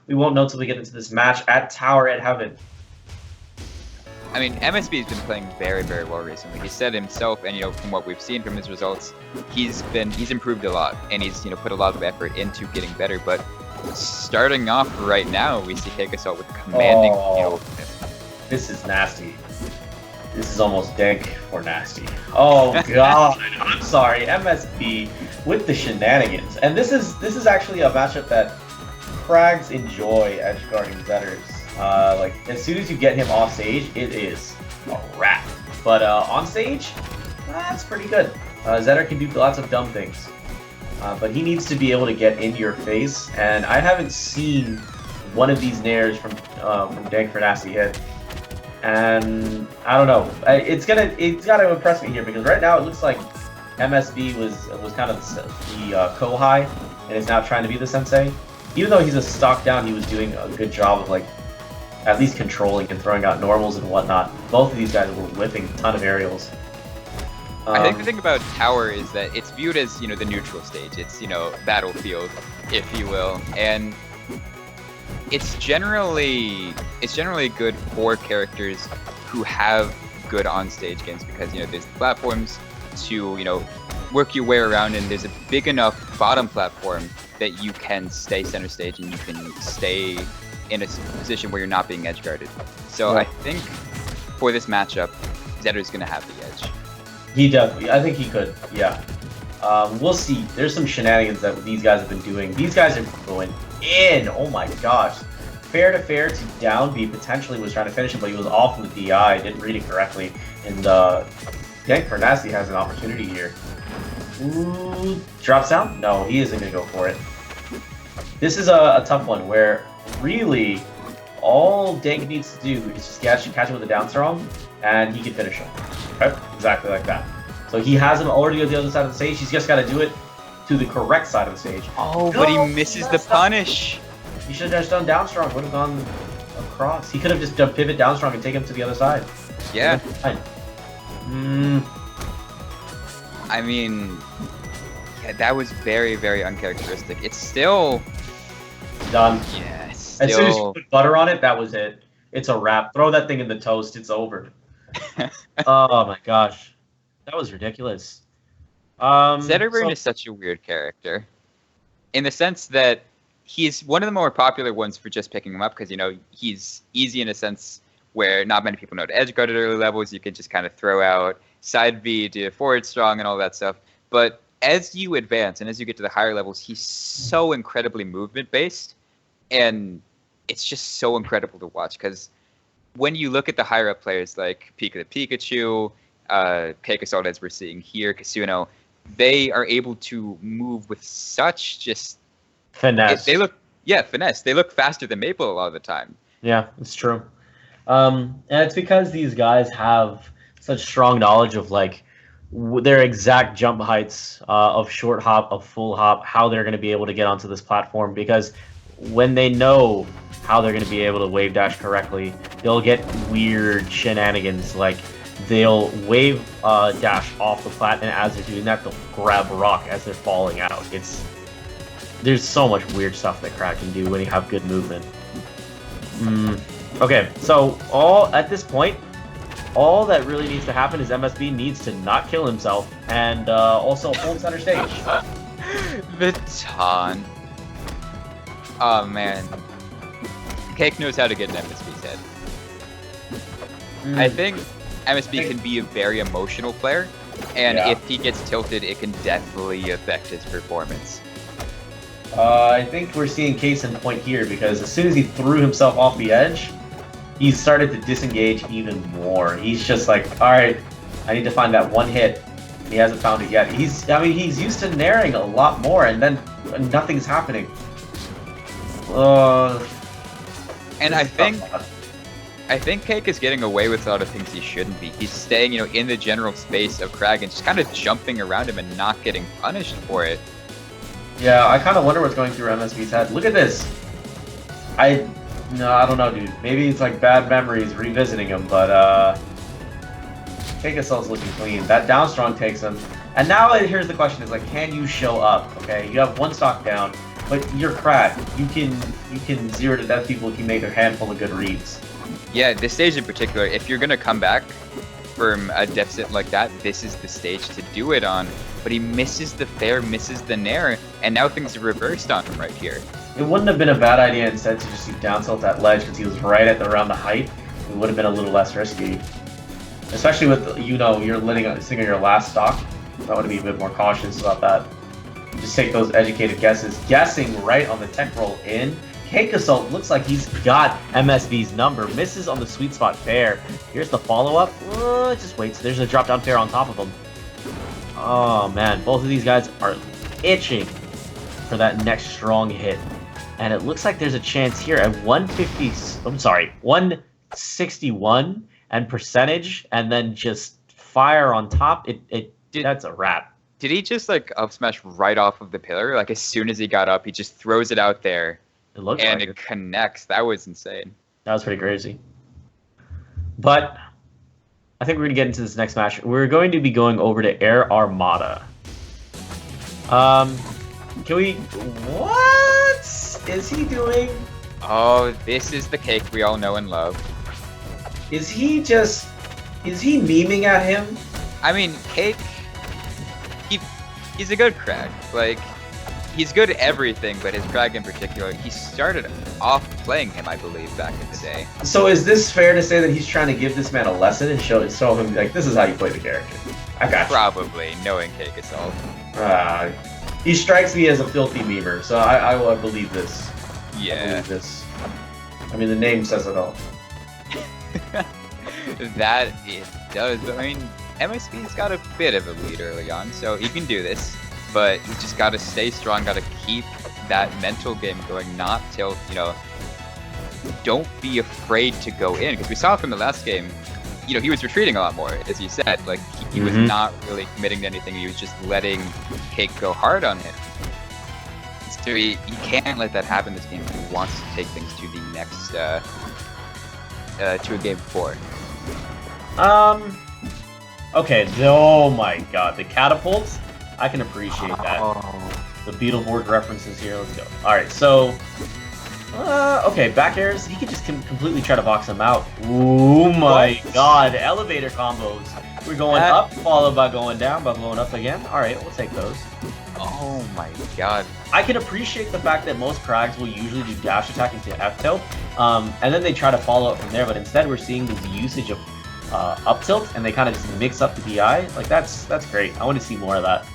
we won't know until we get into this match at Tower at Heaven. I mean, MSB has been playing very, very well recently. He said himself, and from what we've seen from his results, he's improved a lot, and he's put a lot of effort into getting better. But starting off right now, we see CakeAssault with commanding field. This is nasty. This is almost dank or nasty. Oh god, I'm sorry, MSB with the shenanigans. And this is actually a matchup that Kraggs enjoy edge guarding Zetters. Like as soon as you get him off stage, it is a wrap. But on stage, that's pretty good. Zetter can do lots of dumb things, but he needs to be able to get into your face. And I haven't seen one of these nairs from Dank for Nasty hit. And I don't know. It's got to impress me here because right now it looks like MSB was kind of the Kohai and is now trying to be the sensei. Even though he's a stock down, he was doing a good job of like at least controlling and throwing out normals and whatnot. Both of these guys were whipping a ton of aerials. I think the thing about Tower is that it's viewed as the neutral stage. It's battlefield, if you will, and it's generally good for characters who have good on-stage games because there's the platforms to work your way around, and there's a big enough bottom platform that you can stay center stage and you can stay in a position where you're not being edge guarded. So yeah. I think for this matchup, Zetter's gonna have the edge. He definitely, I think he could, yeah. We'll see. There's some shenanigans that these guys have been doing. These guys are going in. Oh my gosh. Fair to down B potentially was trying to finish him, but he was off of the DI, didn't read it correctly. And Dank for Nasty has an opportunity here. Ooh, drops down? No, he isn't going to go for it. This is a tough one where really all Dank needs to do is just actually catch him with a down strong and he can finish him. Okay? Exactly like that. So he has him already on the other side of the stage. He's just got to do it to the correct side of the stage. Oh, no, but he misses the punish. He should have just done down strong, would have gone across. He could have just done pivot down strong and taken him to the other side. Yeah. I mean, yeah, that was very, very uncharacteristic. It's still done. Yeah, still... As soon as you put butter on it, that was it. It's a wrap. Throw that thing in the toast. It's over. Oh my gosh, that was ridiculous. Zetterburn is such a weird character, in the sense that he's one of the more popular ones for just picking him up because he's easy in a sense where not many people know to edge guard at early levels. You can just kind of throw out side V, do forward strong, and all that stuff. But as you advance and as you get to the higher levels, he's so incredibly movement based, and it's just so incredible to watch because when you look at the higher up players like Pika the Pikachu, CakeAssault as we're seeing here, Kasuno, they are able to move with such just finesse. Finesse. They look faster than Maple a lot of the time. Yeah, it's true. And it's because these guys have such strong knowledge of like their exact jump heights of short hop, of full hop, how they're going to be able to get onto this platform. Because when they know how they're going to be able to wave dash correctly, they'll get weird shenanigans. Like they'll wave dash off the plat, and as they're doing that, they'll grab rock as they're falling out. There's so much weird stuff that Kragg can do when you have good movement. Okay, so at this point, all that really needs to happen is MSB needs to not kill himself and also hold center stage. The taunt. Oh man, Cake knows how to get in MSB's head. I think MSB can be a very emotional player, and if he gets tilted, it can definitely affect his performance. I think we're seeing case in point here because as soon as he threw himself off the edge, he started to disengage even more. He's just like, all right, I need to find that one hit. He hasn't found it yet. He's used to naring a lot more, and then nothing's happening. And I think Cake is getting away with a lot of things he shouldn't be. He's staying, in the general space of Kragg and just kind of jumping around him and not getting punished for it. Yeah, I kind of wonder what's going through MSB's head. Look at this. I don't know, dude. Maybe it's like bad memories revisiting him, but CakeAssault's looking clean. That down strong takes him. And now here's the question: is like, can you show up? Okay, you have one stock down, but you're Kragg. You can zero to death people if you make a handful of good reads. Yeah, this stage in particular, if you're gonna come back from a deficit like that, this is the stage to do it on. But he misses the fair, misses the nair, and now things are reversed on him right here. It wouldn't have been a bad idea instead to just down tilt that ledge because he was right at around the height. It would have been a little less risky. Especially with, you know, you're sitting on your last stock. I want to be a bit more cautious about that. Just take those educated guesses. Guessing right on the tech roll in. CakeAssault looks like he's got MSB's number. Misses on the sweet spot fair. Here's the follow-up. Just wait. There's a drop-down fair on top of him. Oh, man. Both of these guys are itching for that next strong hit. And it looks like there's a chance here at 161 and percentage, and then just fire on top. That's a wrap. Did he just like up smash right off of the pillar? Like as soon as he got up, he just throws it out there. It looked and like it connects. That was insane. That was pretty crazy. But I think we're gonna get into this next match. We're going to be going over to Air Armada. Can we? What is he doing? Oh, this is the Cake we all know and love. Is he memeing at him? I mean, Cake. He's a good Kragg. Like, he's good at everything, but his Kragg in particular, he started off playing him, I believe, back in the day. So is this fair to say that he's trying to give this man a lesson and show him, like, this is how you play the character? I got you. Probably, knowing CakeAssault. He strikes me as a filthy memer, so I will believe this. Yeah. I believe this. I mean, the name says it all. That it does, but I mean, MSB's got a bit of a lead early on, so he can do this, but he's just got to stay strong, got to keep that mental game going, not tilt, you know, don't be afraid to go in, because we saw from the last game, you know, he was retreating a lot more, as you said, like, he was not really committing to anything, he was just letting Cake go hard on him. So he can't let that happen this game if he wants to take things to the next, to a game 4. Okay, oh my god, the catapults, I can appreciate that. The Beetleborg references here, let's go. Alright, so, okay, back airs, he can just completely try to box him out. Oh my god, elevator combos. We're going up, followed by going down, by going up again. Alright, we'll take those. Oh my god. I can appreciate the fact that most Kraggs will usually do dash attack into F tilt, and then they try to follow up from there, but instead we're seeing the usage of up tilt, and they kind of just mix up the DI. Like, that's great. I want to see more of that.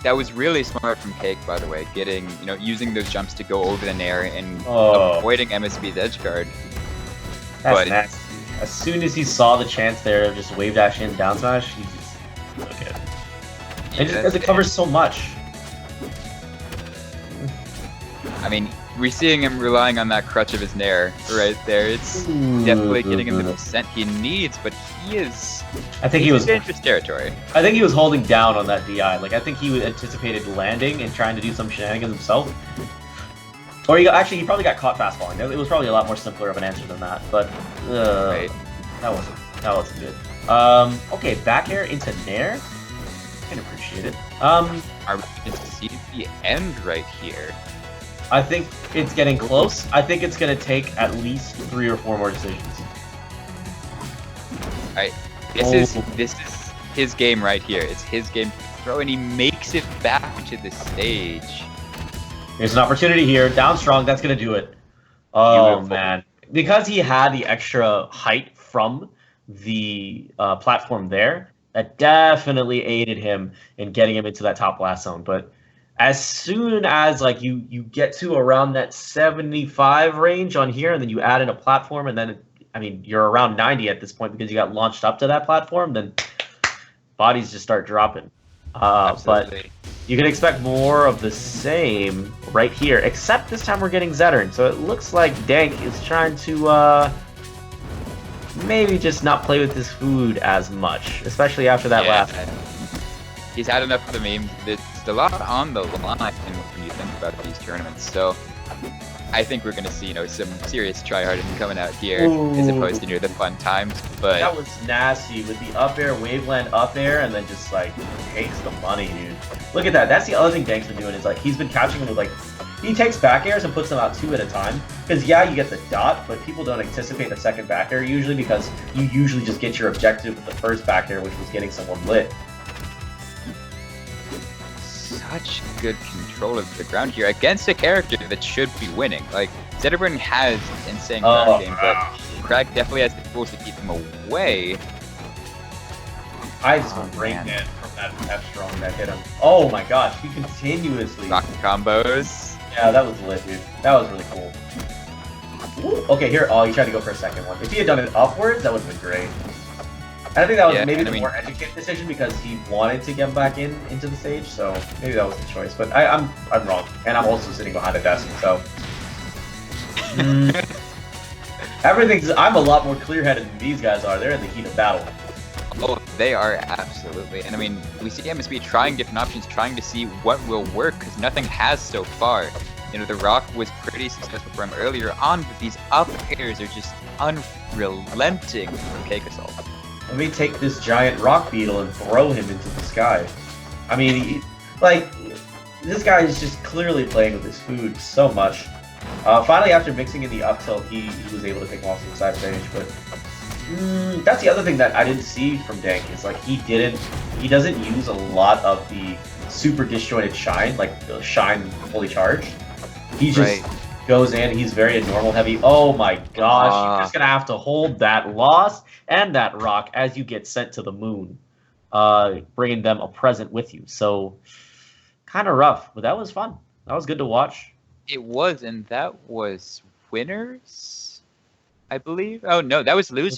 That was really smart from Cake, by the way, getting, you know, using those jumps to go over the nair and avoiding MSB's edge guard. That's nasty. As soon as he saw the chance there of just wave dash in, down smash, he just took it. And just because it covers so much. I mean, we're seeing him relying on that crutch of his nair right there. It's definitely getting him the percent he needs, but he is. I think he was in dangerous territory. I think he was holding down on that DI. Like, I think he anticipated landing and trying to do some shenanigans himself. Or he probably got caught fastballing. It was probably a lot more simpler of an answer than that. But right. that wasn't good. Okay, back air into nair. I can appreciate it. Are we going to see the end right here? I think it's getting close. I think it's going to take at least 3 or 4 more decisions. Alright, this is his game right here. It's his game to throw, and he makes it back to the stage. There's an opportunity here. Down strong, that's going to do it. Oh, beautiful. Man. Because he had the extra height from the platform there, that definitely aided him in getting him into that top blast zone. But as soon as like you get to around that 75 range on here, and then you add in a platform, and then I mean you're around 90 at this point because you got launched up to that platform, then bodies just start dropping. But you can expect more of the same right here, except this time we're getting Zetterburn. So it looks like Dank is trying to maybe just not play with his food as much, especially after that last. He's had enough of the memes. There's a lot on the line when you think about these tournaments. So I think we're going to see, you know, some serious tryharding coming out here as opposed to the fun times. But that was nasty with the up air, waveland up air, and then just like takes the money, dude. Look at that. That's the other thing Dank's been doing is like he's been catching him with like he takes back airs and puts them out 2 at a time. Because yeah, you get the dot, but people don't anticipate the second back air usually because you usually just get your objective with the first back air, which was getting someone lit. Such good control of the ground here against a character that should be winning. Like, Zetterburn has insane ground game, but Kragg definitely has the tools to keep him away. I just went brain dead from that strong that hit him. Oh my gosh, he continuously... Rocket combos. Yeah, that was lit, dude. That was really cool. Ooh, okay, here, he tried to go for a second one. If he had done it upwards, that would have been great. And I think that was maybe the more educated decision because he wanted to get back into the stage, so maybe that was the choice. But I'm wrong, and I'm also sitting behind a desk, so I'm a lot more clear-headed than these guys are. They're in the heat of battle. Oh, they are absolutely. And I mean, we see MSB trying different options, trying to see what will work because nothing has so far. You know, the rock was pretty successful for him earlier on, but these up airs are just unrelenting from CakeAssault. Let me take this giant rock beetle and throw him into the sky. I mean, this guy is just clearly playing with his food so much. Finally, after mixing in the up tilt, he was able to take him off to the side stage, but that's the other thing that I didn't see from Dank is like he doesn't use a lot of the super disjointed shine, like the shine fully charged. He just goes in, he's very normal heavy. Oh my gosh, you're just gonna have to hold that loss and that rock as you get sent to the moon, bringing them a present with you. So kind of rough, but that was fun. That was good to watch. It was, and that was winners, I believe. Oh no, that was losers.